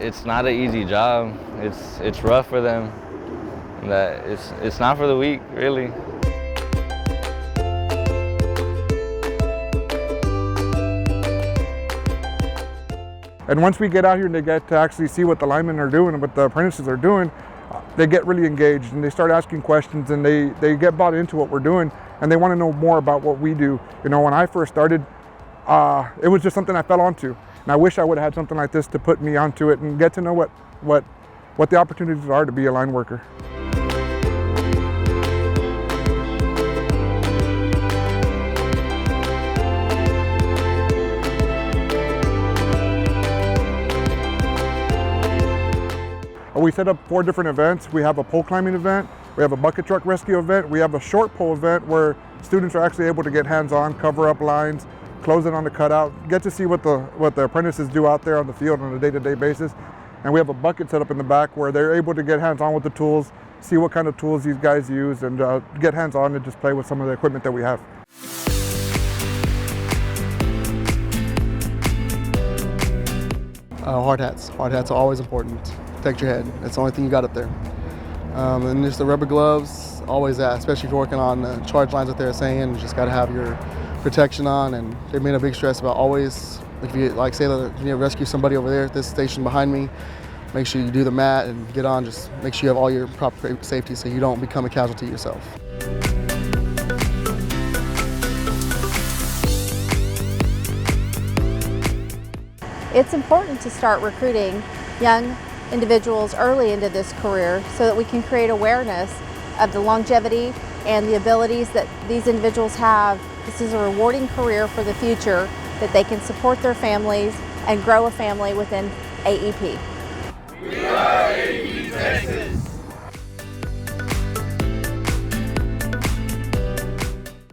it's not an easy job. It's rough for them. That it's not for the weak, really. And once we get out here and they get to actually see what the linemen are doing and what the apprentices are doing, they get really engaged and they start asking questions and they get bought into what we're doing and they want to know more about what we do. You know, when I first started, it was just something I fell onto. And I wish I would have had something like this to put me onto it and get to know what the opportunities are to be a line worker. We set up 4 different events. We have a pole climbing event, we have a bucket truck rescue event, we have a short pole event where students are actually able to get hands-on, cover up lines, close it on the cutout, get to see what the apprentices do out there on the field on a day-to-day basis. And we have a bucket set up in the back where they're able to get hands-on with the tools, see what kind of tools these guys use, and get hands-on and just play with some of the equipment that we have. Hard hats. Hard hats are always important. Protect your head. That's the only thing you got up there. And just the rubber gloves, always that, especially if you're working on the charge lines that they're saying, you just got to have your protection on. And they made a big stress about always, if you like say that you need to rescue somebody over there at this station behind me, make sure you do the mat and get on, just make sure you have all your proper safety so you don't become a casualty yourself. It's important to start recruiting young individuals early into this career so that we can create awareness of the longevity and the abilities that these individuals have. This is a rewarding career for the future, that they can support their families and grow a family within AEP.